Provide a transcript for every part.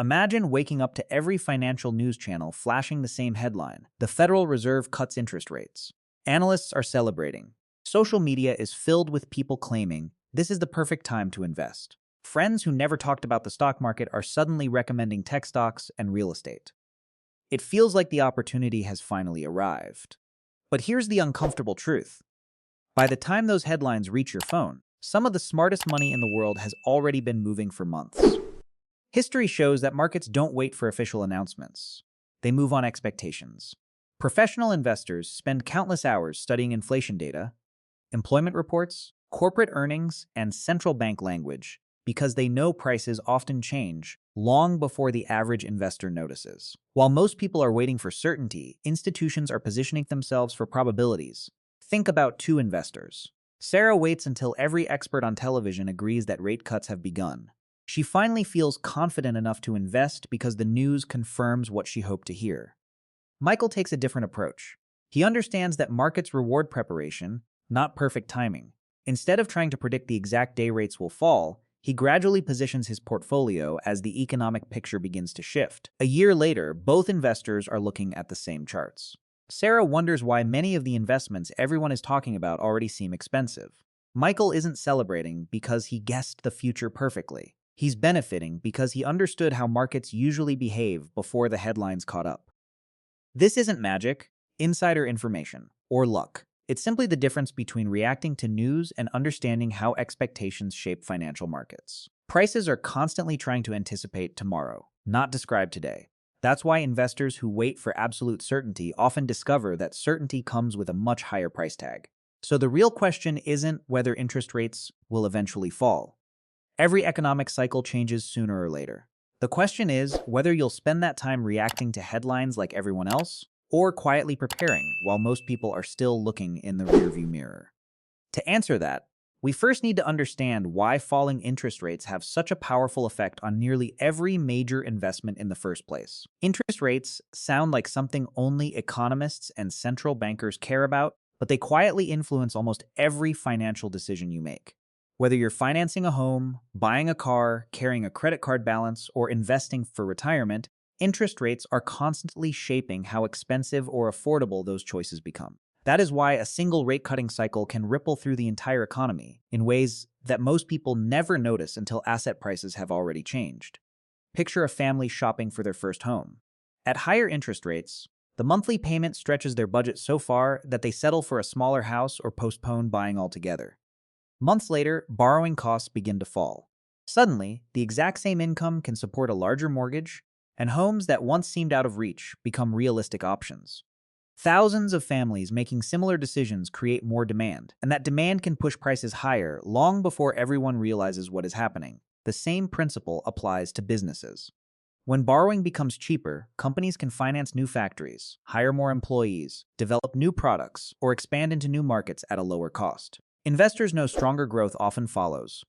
Imagine waking up to every financial news channel flashing the same headline: "The Federal Reserve cuts interest rates." Analysts are celebrating. Social media is filled with people claiming this is the perfect time to invest. Friends who never talked about the stock market are suddenly recommending tech stocks and real estate. It feels like the opportunity has finally arrived. But here's the uncomfortable truth. By the time those headlines reach your phone, some of the smartest money in the world has already been moving for months. History shows that markets don't wait for official announcements. They move on expectations. Professional investors spend countless hours studying inflation data, employment reports, corporate earnings, and central bank language because they know prices often change long before the average investor notices. While most people are waiting for certainty, institutions are positioning themselves for probabilities. Think about two investors. Sarah waits until every expert on television agrees that rate cuts have begun. She finally feels confident enough to invest because the news confirms what she hoped to hear. Michael takes a different approach. He understands that markets reward preparation, not perfect timing. Instead of trying to predict the exact day rates will fall, he gradually positions his portfolio as the economic picture begins to shift. A year later, both investors are looking at the same charts. Sarah wonders why many of the investments everyone is talking about already seem expensive. Michael isn't celebrating because he guessed the future perfectly. He's benefiting because he understood how markets usually behave before the headlines caught up. This isn't magic, insider information, or luck. It's simply the difference between reacting to news and understanding how expectations shape financial markets. Prices are constantly trying to anticipate tomorrow, not describe today. That's why investors who wait for absolute certainty often discover that certainty comes with a much higher price tag. So the real question isn't whether interest rates will eventually fall. Every economic cycle changes sooner or later. The question is whether you'll spend that time reacting to headlines like everyone else, or quietly preparing while most people are still looking in the rearview mirror. To answer that, we first need to understand why falling interest rates have such a powerful effect on nearly every major investment in the first place. Interest rates sound like something only economists and central bankers care about, but they quietly influence almost every financial decision you make. Whether you're financing a home, buying a car, carrying a credit card balance, or investing for retirement, interest rates are constantly shaping how expensive or affordable those choices become. That is why a single rate-cutting cycle can ripple through the entire economy in ways that most people never notice until asset prices have already changed. Picture a family shopping for their first home. At higher interest rates, the monthly payment stretches their budget so far that they settle for a smaller house or postpone buying altogether. Months later, borrowing costs begin to fall. Suddenly, the exact same income can support a larger mortgage, and homes that once seemed out of reach become realistic options. Thousands of families making similar decisions create more demand, and that demand can push prices higher long before everyone realizes what is happening. The same principle applies to businesses. When borrowing becomes cheaper, companies can finance new factories, hire more employees, develop new products, or expand into new markets at a lower cost. Investors know stronger growth often follows,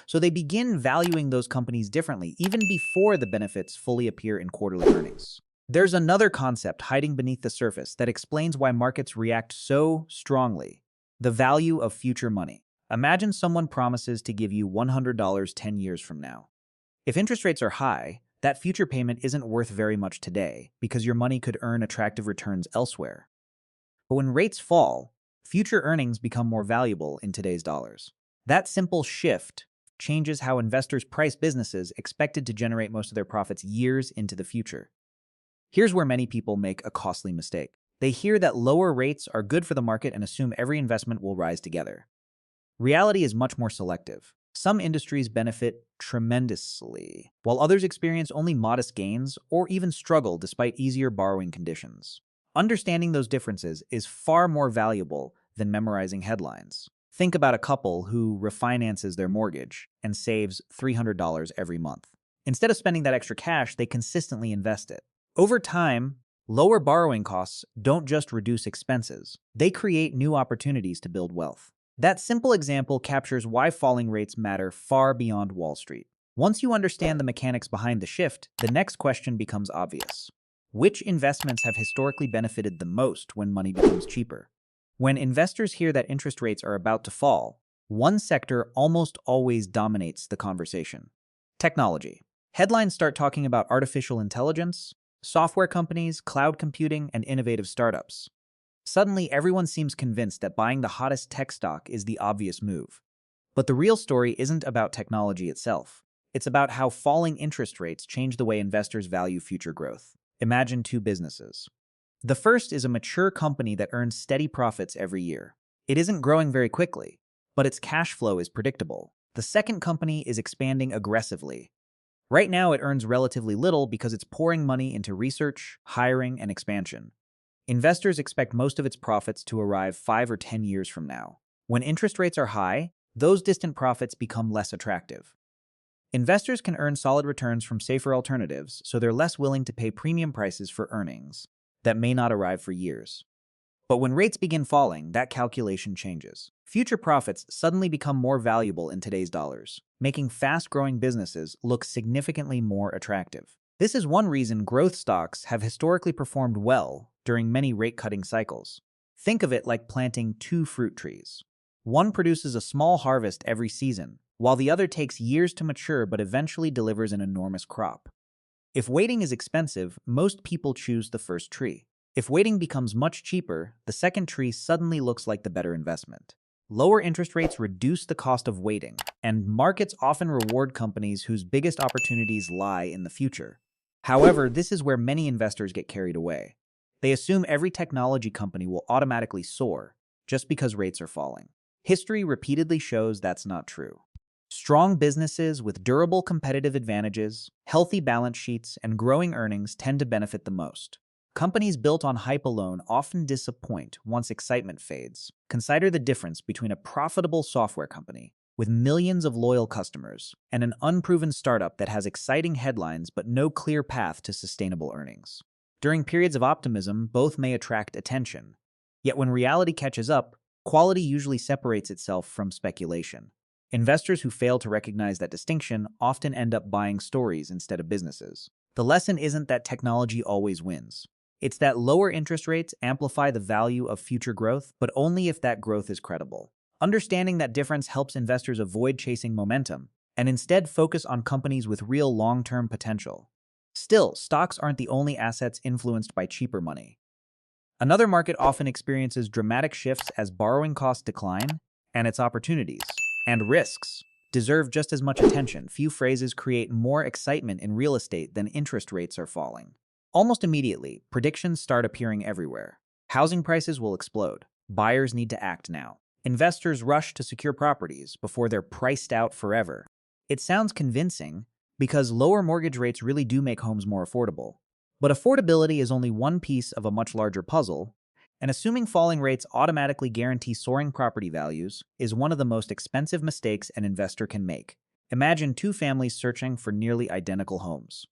so they begin valuing those companies differently even before the benefits fully appear in quarterly earnings. There's another concept hiding beneath the surface that explains why markets react so strongly: the value of future money. Imagine someone promises to give you $100 10 years from now. If interest rates are high, that future payment isn't worth very much today because your money could earn attractive returns elsewhere. But when rates fall, future earnings become more valuable in today's dollars. That simple shift changes how investors price businesses expected to generate most of their profits years into the future. Here's where many people make a costly mistake. They hear that lower rates are good for the market and assume every investment will rise together. Reality is much more selective. Some industries benefit tremendously, while others experience only modest gains or even struggle despite easier borrowing conditions. Understanding those differences is far more valuable than memorizing headlines. Think about a couple who refinances their mortgage and saves $300 every month. Instead of spending that extra cash, they consistently invest it. Over time, lower borrowing costs don't just reduce expenses, they create new opportunities to build wealth. That simple example captures why falling rates matter far beyond Wall Street. Once you understand the mechanics behind the shift, the next question becomes obvious. Which investments have historically benefited the most when money becomes cheaper? When investors hear that interest rates are about to fall, one sector almost always dominates the conversation: technology. Headlines start talking about artificial intelligence, software companies, cloud computing, and innovative startups. Suddenly, everyone seems convinced that buying the hottest tech stock is the obvious move. But the real story isn't about technology itself. It's about how falling interest rates change the way investors value future growth. Imagine two businesses. The first is a mature company that earns steady profits every year. It isn't growing very quickly, but its cash flow is predictable. The second company is expanding aggressively. Right now, it earns relatively little because it's pouring money into research, hiring, and expansion. Investors expect most of its profits to arrive 5 or 10 years from now. When interest rates are high, those distant profits become less attractive. Investors can earn solid returns from safer alternatives, so they're less willing to pay premium prices for earnings that may not arrive for years. But when rates begin falling, that calculation changes. Future profits suddenly become more valuable in today's dollars, making fast-growing businesses look significantly more attractive. This is one reason growth stocks have historically performed well during many rate-cutting cycles. Think of it like planting two fruit trees. One produces a small harvest every season, while the other takes years to mature but eventually delivers an enormous crop. If waiting is expensive, most people choose the first tree. If waiting becomes much cheaper, the second tree suddenly looks like the better investment. Lower interest rates reduce the cost of waiting, and markets often reward companies whose biggest opportunities lie in the future. However, this is where many investors get carried away. They assume every technology company will automatically soar just because rates are falling. History repeatedly shows that's not true. Strong businesses with durable competitive advantages, healthy balance sheets, and growing earnings tend to benefit the most. Companies built on hype alone often disappoint once excitement fades. Consider the difference between a profitable software company with millions of loyal customers and an unproven startup that has exciting headlines but no clear path to sustainable earnings. During periods of optimism, both may attract attention. Yet when reality catches up, quality usually separates itself from speculation. Investors who fail to recognize that distinction often end up buying stories instead of businesses. The lesson isn't that technology always wins. It's that lower interest rates amplify the value of future growth, but only if that growth is credible. Understanding that difference helps investors avoid chasing momentum and instead focus on companies with real long-term potential. Still, stocks aren't the only assets influenced by cheaper money. Another market often experiences dramatic shifts as borrowing costs decline, and its opportunities and risks deserve just as much attention. Few phrases create more excitement in real estate than interest rates are falling. Almost immediately, predictions start appearing everywhere. Housing prices will explode. Buyers need to act now. Investors rush to secure properties before they're priced out forever. It sounds convincing because lower mortgage rates really do make homes more affordable. But affordability is only one piece of a much larger puzzle, and assuming falling rates automatically guarantee soaring property values is one of the most expensive mistakes an investor can make. Imagine two families searching for nearly identical homes.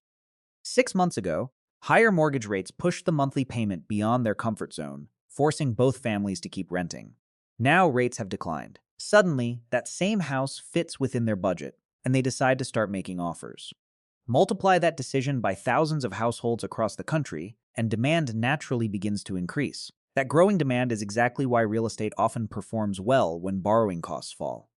6 months ago, higher mortgage rates pushed the monthly payment beyond their comfort zone, forcing both families to keep renting. Now rates have declined. Suddenly, that same house fits within their budget, and they decide to start making offers. Multiply that decision by thousands of households across the country, and demand naturally begins to increase. That growing demand is exactly why real estate often performs well when borrowing costs fall.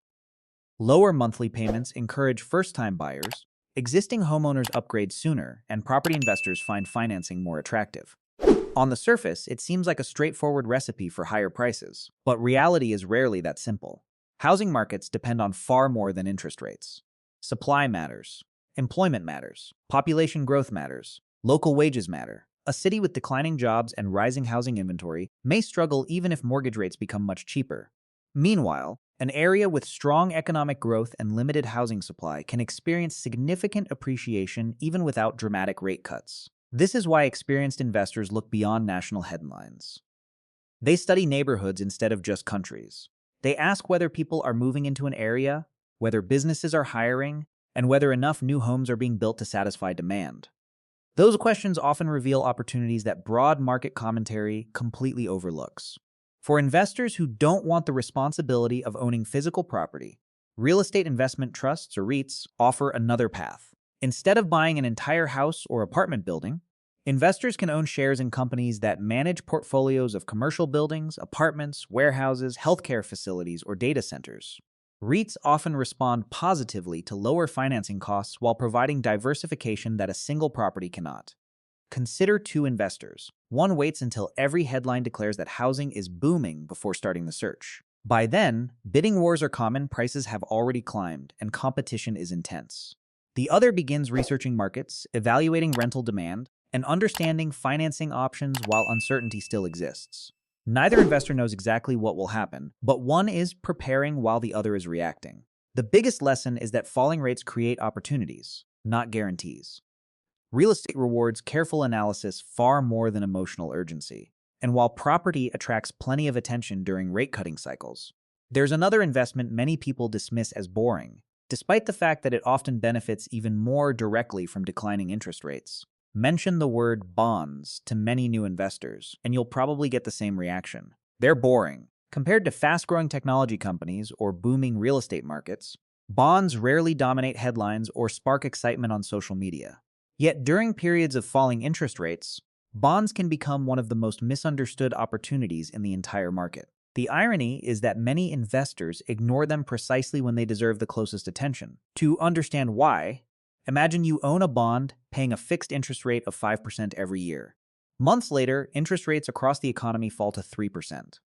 Lower monthly payments encourage first-time buyers, existing homeowners upgrade sooner, and property investors find financing more attractive. On the surface, it seems like a straightforward recipe for higher prices, but reality is rarely that simple. Housing markets depend on far more than interest rates. Supply matters. Employment matters. Population growth matters. Local wages matter. A city with declining jobs and rising housing inventory may struggle even if mortgage rates become much cheaper. Meanwhile, an area with strong economic growth and limited housing supply can experience significant appreciation even without dramatic rate cuts. This is why experienced investors look beyond national headlines. They study neighborhoods instead of just countries. They ask whether people are moving into an area, whether businesses are hiring, and whether enough new homes are being built to satisfy demand. Those questions often reveal opportunities that broad market commentary completely overlooks. For investors who don't want the responsibility of owning physical property, real estate investment trusts or REITs offer another path. Instead of buying an entire house or apartment building, investors can own shares in companies that manage portfolios of commercial buildings, apartments, warehouses, healthcare facilities, or data centers. REITs often respond positively to lower financing costs while providing diversification that a single property cannot. Consider two investors. One waits until every headline declares that housing is booming before starting the search. By then, bidding wars are common, prices have already climbed, and competition is intense. The other begins researching markets, evaluating rental demand, and understanding financing options while uncertainty still exists. Neither investor knows exactly what will happen, but one is preparing while the other is reacting. The biggest lesson is that falling rates create opportunities, not guarantees. Real estate rewards careful analysis far more than emotional urgency. And while property attracts plenty of attention during rate-cutting cycles, there's another investment many people dismiss as boring, despite the fact that it often benefits even more directly from declining interest rates. Mention the word bonds to many new investors, and you'll probably get the same reaction. They're boring. Compared to fast-growing technology companies or booming real estate markets, bonds rarely dominate headlines or spark excitement on social media. Yet during periods of falling interest rates, bonds can become one of the most misunderstood opportunities in the entire market. The irony is that many investors ignore them precisely when they deserve the closest attention. To understand why, imagine you own a bond paying a fixed interest rate of 5% every year. Months later, interest rates across the economy fall to 3%.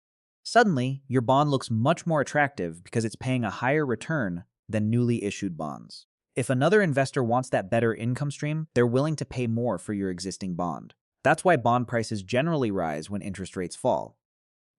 Suddenly, your bond looks much more attractive because it's paying a higher return than newly issued bonds. If another investor wants that better income stream, they're willing to pay more for your existing bond. That's why bond prices generally rise when interest rates fall.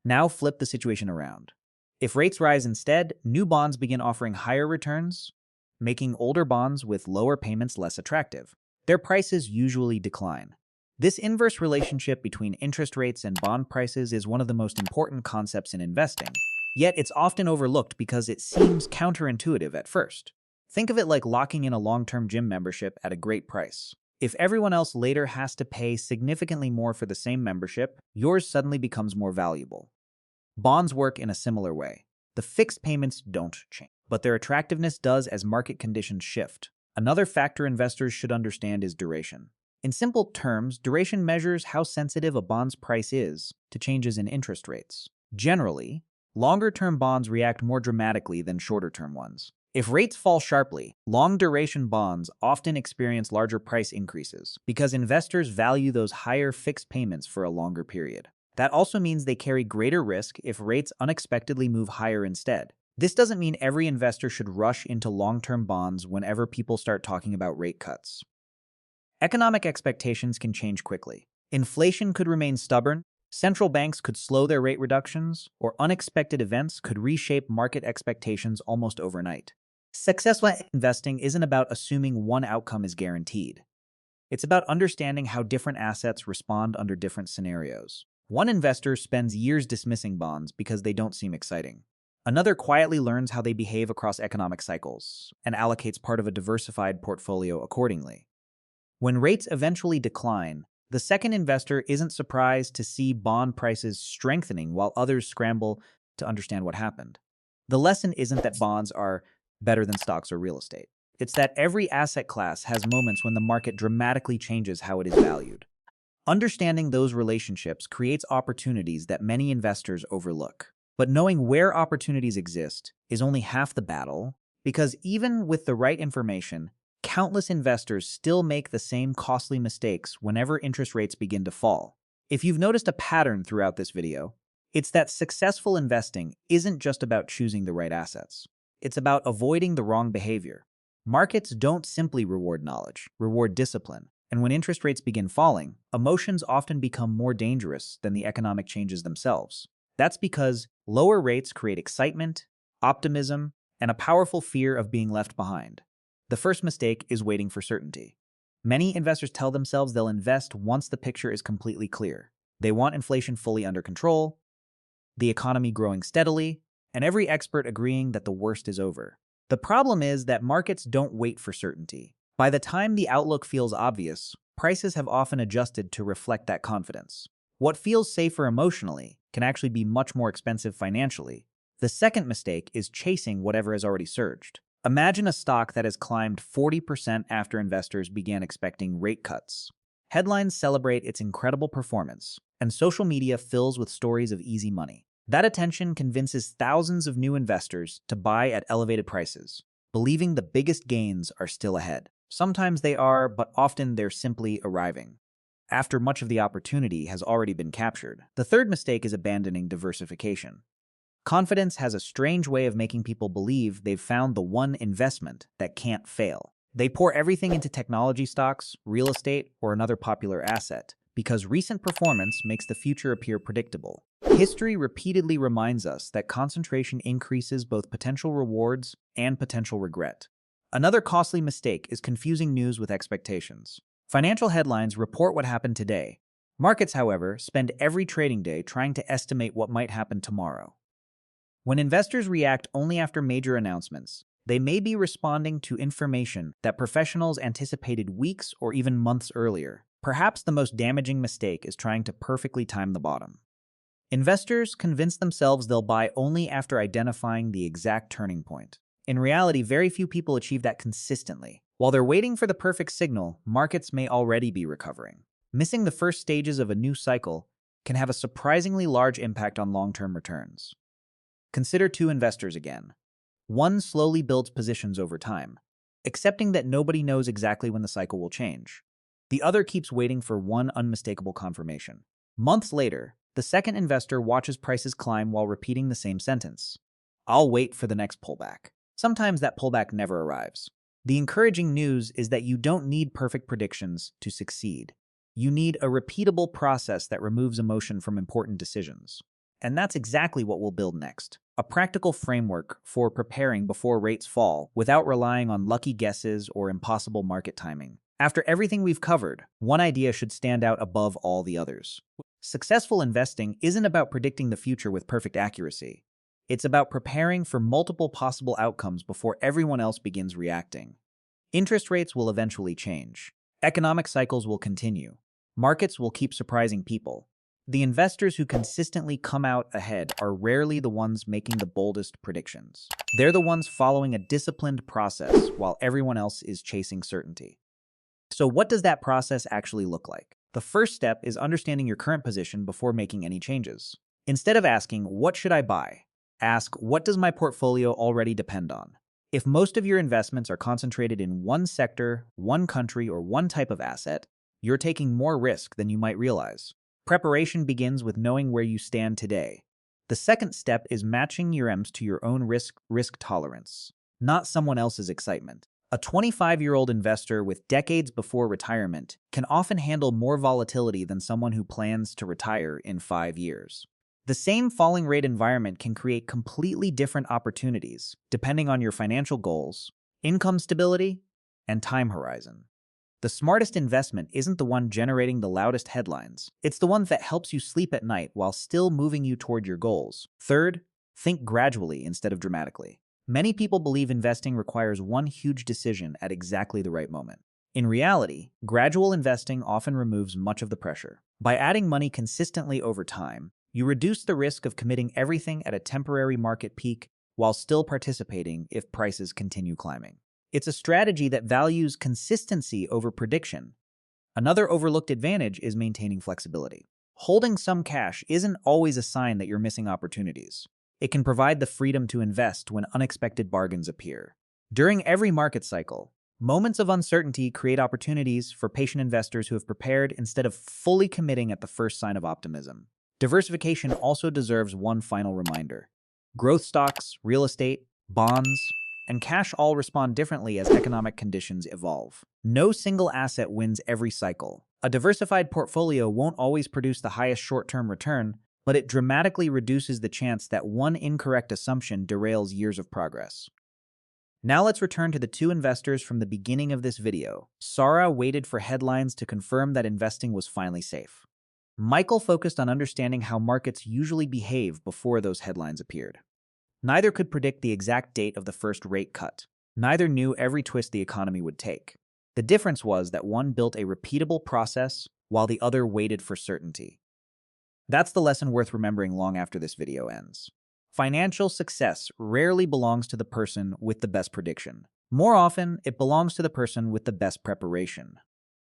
Now flip the situation around. If rates rise instead, new bonds begin offering higher returns, making older bonds with lower payments less attractive. Their prices usually decline. This inverse relationship between interest rates and bond prices is one of the most important concepts in investing, yet it's often overlooked because it seems counterintuitive at first. Think of it like locking in a long-term gym membership at a great price. If everyone else later has to pay significantly more for the same membership, yours suddenly becomes more valuable. Bonds work in a similar way. The fixed payments don't change, but their attractiveness does as market conditions shift. Another factor investors should understand is duration. In simple terms, duration measures how sensitive a bond's price is to changes in interest rates. Generally, longer-term bonds react more dramatically than shorter-term ones. If rates fall sharply, long-duration bonds often experience larger price increases because investors value those higher fixed payments for a longer period. That also means they carry greater risk if rates unexpectedly move higher instead. This doesn't mean every investor should rush into long-term bonds whenever people start talking about rate cuts. Economic expectations can change quickly. Inflation could remain stubborn, central banks could slow their rate reductions, or unexpected events could reshape market expectations almost overnight. Successful investing isn't about assuming one outcome is guaranteed. It's about understanding how different assets respond under different scenarios. One investor spends years dismissing bonds because they don't seem exciting. Another quietly learns how they behave across economic cycles and allocates part of a diversified portfolio accordingly. When rates eventually decline, the second investor isn't surprised to see bond prices strengthening while others scramble to understand what happened. The lesson isn't that bonds are better than stocks or real estate. It's that every asset class has moments when the market dramatically changes how it is valued. Understanding those relationships creates opportunities that many investors overlook. But knowing where opportunities exist is only half the battle, because even with the right information, countless investors still make the same costly mistakes whenever interest rates begin to fall. If you've noticed a pattern throughout this video, it's that successful investing isn't just about choosing the right assets. It's about avoiding the wrong behavior. Markets don't simply reward knowledge, reward discipline. And when interest rates begin falling, emotions often become more dangerous than the economic changes themselves. That's because lower rates create excitement, optimism, and a powerful fear of being left behind. The first mistake is waiting for certainty. Many investors tell themselves they'll invest once the picture is completely clear. They want inflation fully under control, the economy growing steadily, and every expert agreeing that the worst is over. The problem is that markets don't wait for certainty. By the time the outlook feels obvious, prices have often adjusted to reflect that confidence. What feels safer emotionally can actually be much more expensive financially. The second mistake is chasing whatever has already surged. Imagine a stock that has climbed 40% after investors began expecting rate cuts. Headlines celebrate its incredible performance, and social media fills with stories of easy money. That attention convinces thousands of new investors to buy at elevated prices, believing the biggest gains are still ahead. Sometimes they are, but often they're simply arriving, after much of the opportunity has already been captured. The third mistake is abandoning diversification. Confidence has a strange way of making people believe they've found the one investment that can't fail. They pour everything into technology stocks, real estate, or another popular asset, because recent performance makes the future appear predictable. History repeatedly reminds us that concentration increases both potential rewards and potential regret. Another costly mistake is confusing news with expectations. Financial headlines report what happened today. Markets, however, spend every trading day trying to estimate what might happen tomorrow. When investors react only after major announcements, they may be responding to information that professionals anticipated weeks or even months earlier. Perhaps the most damaging mistake is trying to perfectly time the bottom. Investors convince themselves they'll buy only after identifying the exact turning point. In reality, very few people achieve that consistently. While they're waiting for the perfect signal, markets may already be recovering. Missing the first stages of a new cycle can have a surprisingly large impact on long-term returns. Consider two investors again. One slowly builds positions over time, accepting that nobody knows exactly when the cycle will change. The other keeps waiting for one unmistakable confirmation. Months later, the second investor watches prices climb while repeating the same sentence. "I'll wait for the next pullback." Sometimes that pullback never arrives. The encouraging news is that you don't need perfect predictions to succeed. You need a repeatable process that removes emotion from important decisions. And that's exactly what we'll build next. A practical framework for preparing before rates fall without relying on lucky guesses or impossible market timing. After everything we've covered, one idea should stand out above all the others. Successful investing isn't about predicting the future with perfect accuracy. It's about preparing for multiple possible outcomes before everyone else begins reacting. Interest rates will eventually change. Economic cycles will continue. Markets will keep surprising people. The investors who consistently come out ahead are rarely the ones making the boldest predictions. They're the ones following a disciplined process while everyone else is chasing certainty. So what does that process actually look like? The first step is understanding your current position before making any changes. Instead of asking, "What should I buy?" ask, "What does my portfolio already depend on?" If most of your investments are concentrated in one sector, one country, or one type of asset, you're taking more risk than you might realize. Preparation begins with knowing where you stand today. The second step is matching your EMs to your own risk tolerance, not someone else's excitement. A 25-year-old investor with decades before retirement can often handle more volatility than someone who plans to retire in 5 years. The same falling rate environment can create completely different opportunities depending on your financial goals, income stability, and time horizon. The smartest investment isn't the one generating the loudest headlines. It's the one that helps you sleep at night while still moving you toward your goals. Third, think gradually instead of dramatically. Many people believe investing requires one huge decision at exactly the right moment. In reality, gradual investing often removes much of the pressure. By adding money consistently over time, you reduce the risk of committing everything at a temporary market peak while still participating if prices continue climbing. It's a strategy that values consistency over prediction. Another overlooked advantage is maintaining flexibility. Holding some cash isn't always a sign that you're missing opportunities. It can provide the freedom to invest when unexpected bargains appear. During every market cycle, moments of uncertainty create opportunities for patient investors who have prepared instead of fully committing at the first sign of optimism. Diversification also deserves one final reminder. Growth stocks, real estate, bonds, and cash all respond differently as economic conditions evolve. No single asset wins every cycle. A diversified portfolio won't always produce the highest short-term return, but it dramatically reduces the chance that one incorrect assumption derails years of progress. Now let's return to the two investors from the beginning of this video. Sarah waited for headlines to confirm that investing was finally safe. Michael focused on understanding how markets usually behave before those headlines appeared. Neither could predict the exact date of the first rate cut. Neither knew every twist the economy would take. The difference was that one built a repeatable process while the other waited for certainty. That's the lesson worth remembering long after this video ends. Financial success rarely belongs to the person with the best prediction. More often, it belongs to the person with the best preparation.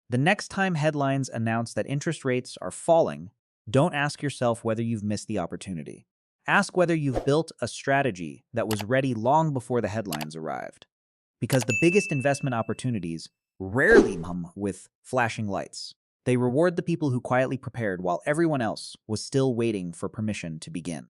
The next time headlines announce that interest rates are falling, don't ask yourself whether you've missed the opportunity. Ask whether you've built a strategy that was ready long before the headlines arrived. Because the biggest investment opportunities rarely come with flashing lights. They reward the people who quietly prepared while everyone else was still waiting for permission to begin.